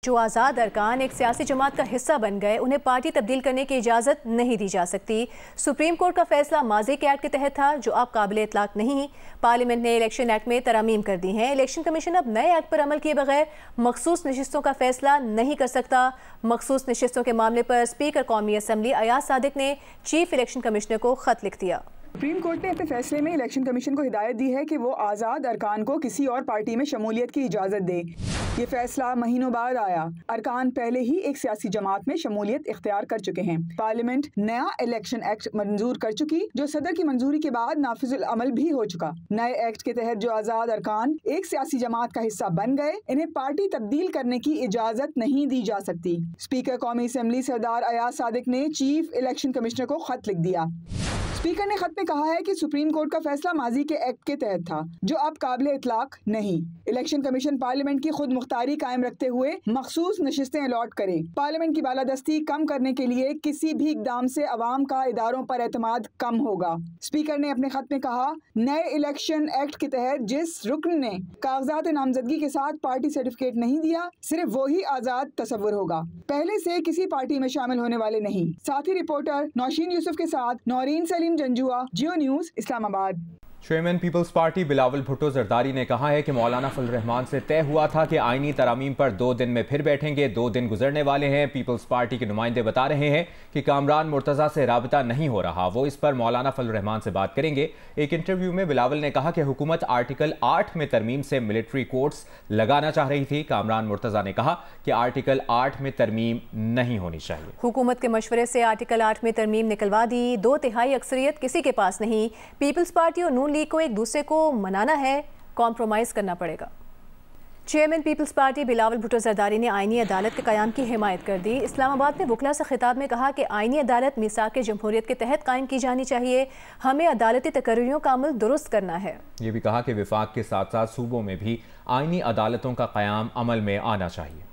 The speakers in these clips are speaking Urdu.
جو آزاد ارکان ایک سیاسی جماعت کا حصہ بن گئے انہیں پارٹی تبدیل کرنے کی اجازت نہیں دی جا سکتی۔ سپریم کورٹ کا فیصلہ ماضی کے ایکٹ کے تحت تھا جو اب قابل اطلاق نہیں۔ پارلیمنٹ نے الیکشن ایکٹ میں ترامیم کر دی ہیں۔ الیکشن کمیشن اب نئے ایکٹ پر عمل کیے بغیر مخصوص نشستوں کا فیصلہ نہیں کر سکتا۔ مخصوص نشستوں کے معاملے پر اسپیکر قومی اسمبلی ایاز صادق نے چیف الیکشن کمشنر کو خط لکھ دیا۔ سپریم کورٹ نے اپنے فیصلے میں الیکشن کمیشن کو ہدایت دی ہے کہ وہ آزاد ارکان کو کسی اور پارٹی میں شمولیت کی اجازت دے۔ یہ فیصلہ مہینوں بعد آیا۔ ارکان پہلے ہی ایک سیاسی جماعت میں شمولیت اختیار کر چکے ہیں۔ پارلیمنٹ نیا الیکشن ایکٹ منظور کر چکی جو صدر کی منظوری کے بعد نافذ العمل بھی ہو چکا۔ نئے ایکٹ کے تحت جو آزاد ارکان ایک سیاسی جماعت کا حصہ بن گئے انہیں پارٹی تبدیل کرنے کی اجازت نہیں دی جا سکتی۔ اسپیکر قومی اسمبلی سردار ایاز صادق نے چیف الیکشن کمشنر کو خط لکھ دیا۔ اسپیکر نے خط میں کہا ہے کہ سپریم کورٹ کا فیصلہ ماضی کے ایکٹ کے تحت تھا جو اب قابل اطلاق نہیں۔ الیکشن کمیشن پارلیمنٹ کی خود مختاری قائم رکھتے ہوئے مخصوص نشستیں الاٹ کرے۔ پارلیمنٹ کی بالادستی کم کرنے کے لیے کسی بھی اقدام سے عوام کا اداروں پر اعتماد کم ہوگا۔ اسپیکر نے اپنے خط میں کہا نئے الیکشن ایکٹ کے تحت جس رکن نے کاغذات نامزدگی کے ساتھ پارٹی سرٹیفکیٹ نہیں دیا صرف وہی آزاد تصور ہوگا، پہلے سے کسی پارٹی میں شامل ہونے والے نہیں۔ ساتھی رپورٹر نوشین یوسف کے ساتھ Noreen Saleem Janjua, Geo News, Islamabad. Chairman Peoples Party Bilawal Bhutto Zardari نے کہا ہے کہ مولانا فضل الرحمان سے طے ہوا تھا کہ آئینی ترامیم پر 2 دن میں پھر بیٹھیں گے۔ 2 دن گزرنے والے ہیں۔ پیپلز پارٹی کے نمائندے بتا رہے ہیں کہ کامران مرتضیٰ سے رابطہ نہیں ہو رہا، وہ اس پر مولانا فضل الرحمان سے بات کریں گے۔ ایک انٹرویو میں بلاول نے کہا کہ حکومت آرٹیکل 8 میں ترمیم سے ملٹری کورٹس لگانا چاہ رہی تھی۔ کامران مرتضیٰ نے کہا کہ آرٹیکل 8 میں ترمیم نہیں ہونی چاہیے۔ حکومت کے مشورے سے آرٹیکل 8 میں ترمیم نکلوا دی۔ 2/3 اکثریت کسی کے پاس نہیں۔ پیپلز پارٹی اور نون لیگ کو ایک دوسرے کو منانا ہے، کمپرومائز کرنا پڑے گا۔ چیئرمین پیپلز پارٹی بلاول بھٹو زرداری نے آئینی عدالت کے قیام کی حمایت کر دی۔ اسلام آباد میں وکلاء سے خطاب میں کہا کہ آئینی عدالت میثاق جمہوریت کے تحت قائم کی جانی چاہیے، ہمیں عدالتی تقرریوں کا عمل درست کرنا ہے۔ یہ بھی کہا کہ وفاق کے ساتھ ساتھ صوبوں میں بھی آئینی عدالتوں کا قیام عمل میں آنا چاہیے۔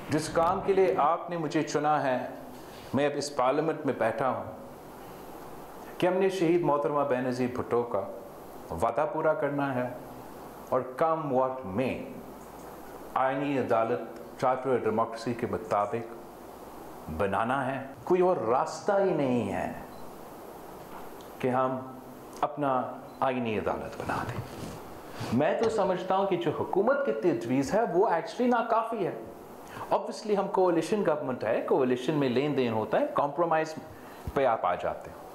جس کام کے لیے آپ نے مجھے چنا ہے میں اب اس پارلیمنٹ میں بیٹھا ہوں کہ ہم نے شہید محترمہ بینظیر بھٹو کا وعدہ پورا کرنا ہے اور کم وقت میں آئینی عدالت چارٹر ڈیموکریسی کے مطابق بنانا ہے۔ کوئی اور راستہ ہی نہیں ہے کہ ہم اپنا آئینی عدالت بنا دیں۔ میں تو سمجھتا ہوں کہ جو حکومت کی تجویز ہے وہ ایکچولی ناکافی ہے۔ obviously ہم کولیشن گورنمنٹ ہے، کولیشن میں لین دین ہوتا ہے، کمپرومائز پہ آپ آ جاتے ہیں۔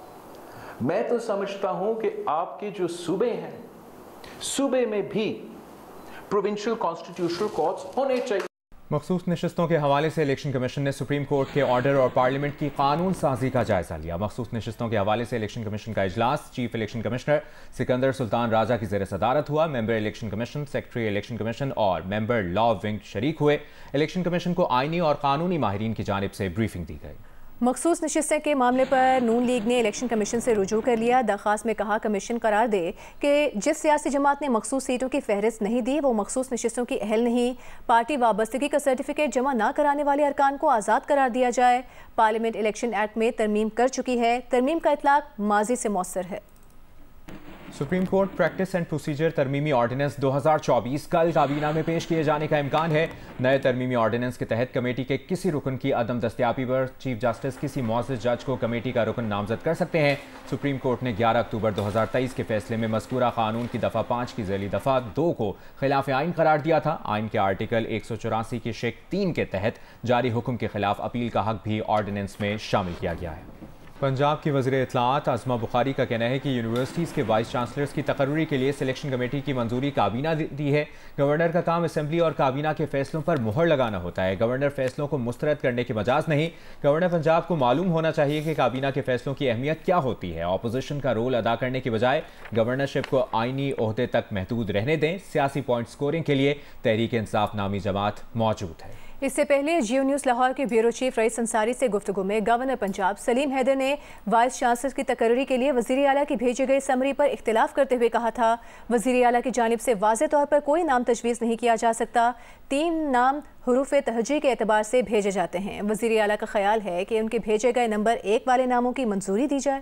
میں تو سمجھتا ہوں کہ آپ کے جو صوبے ہیں، صوبے میں بھی پروونشل کانسٹیٹیوشنل کورٹس ہونے چاہیے۔ مخصوص نشستوں کے حوالے سے الیکشن کمیشن نے سپریم کورٹ کے آرڈر اور پارلیمنٹ کی قانون سازی کا جائزہ لیا۔ مخصوص نشستوں کے حوالے سے الیکشن کمیشن کا اجلاس چیف الیکشن کمشنر سکندر سلطان راجہ کی زیر صدارت ہوا۔ ممبر election commission, secretary election commission اور ممبر لا ونگ شریک ہوئے۔ الیکشن کمیشن کو آئینی اور قانونی ماہرین کی جانب سے بریفنگ دی گئی۔ مخصوص نشستیں کے معاملے پر نون لیگ نے الیکشن کمیشن سے رجوع کر لیا۔ درخواست میں کہا کمیشن قرار دے کہ جس سیاسی جماعت نے مخصوص سیٹوں کی فہرست نہیں دی وہ مخصوص نشستوں کی اہل نہیں۔ پارٹی وابستگی کا سرٹیفکیٹ جمع نہ کرانے والے ارکان کو آزاد قرار دیا جائے۔ پارلیمنٹ الیکشن ایکٹ میں ترمیم کر چکی ہے، ترمیم کا اطلاق ماضی سے مؤثر ہے۔ Supreme court practice and procedure ترمیمی آرڈیننس 2024 کل کابینہ میں پیش کیے جانے کا امکان ہے۔ نئے ترمیمی آرڈیننس کے تحت کمیٹی کے کسی رکن کی عدم دستیابی پر چیف جسٹس کسی معزز جج کو کمیٹی کا رکن نامزد کر سکتے ہیں۔ سپریم کورٹ نے 11 اکتوبر 2023 کے فیصلے میں مذکورہ قانون کی دفعہ 5 کی ذیلی دفعہ 2 کو خلاف آئین قرار دیا تھا۔ آئین کے آرٹیکل 184 کی شق 3 کے تحت جاری حکم کے خلاف اپیل کا حق بھی آرڈیننس میں شامل کیا گیا ہے۔ پنجاب کی وزیر اطلاعات عظمہ بخاری کا کہنا ہے کہ یونیورسٹیز کے وائس چانسلرز کی تقرری کے لیے سلیکشن کمیٹی کی منظوری کابینہ دی ہے۔ گورنر کا کام اسمبلی اور کابینہ کے فیصلوں پر مہر لگانا ہوتا ہے، گورنر فیصلوں کو مسترد کرنے کے مجاز نہیں۔ گورنر پنجاب کو معلوم ہونا چاہیے کہ کابینہ کے فیصلوں کی اہمیت کیا ہوتی ہے۔ اپوزیشن کا رول ادا کرنے کے بجائے گورنرشپ کو آئینی عہدے تک محدود رہنے دیں۔ سیاسی پوائنٹ سکورنگ کے لیے تحریک انصاف نامی جماعت موجود ہے۔ اس سے پہلے جیو نیوز لاہور کے بیورو چیف رئیس انصاری سے گفتگو میں گورنر پنجاب سلیم حیدر نے وائس چانسلر کی تقرری کے لیے وزیر اعلیٰ کی بھیجے گئے سمری پر اختلاف کرتے ہوئے کہا تھا وزیر اعلیٰ کی جانب سے واضح طور پر کوئی نام تجویز نہیں کیا جا سکتا، 3 نام حروف تہجی کے اعتبار سے بھیجے جاتے ہیں۔ وزیر اعلیٰ کا خیال ہے کہ ان کے بھیجے گئے نمبر 1 والے ناموں کی منظوری دی جائے۔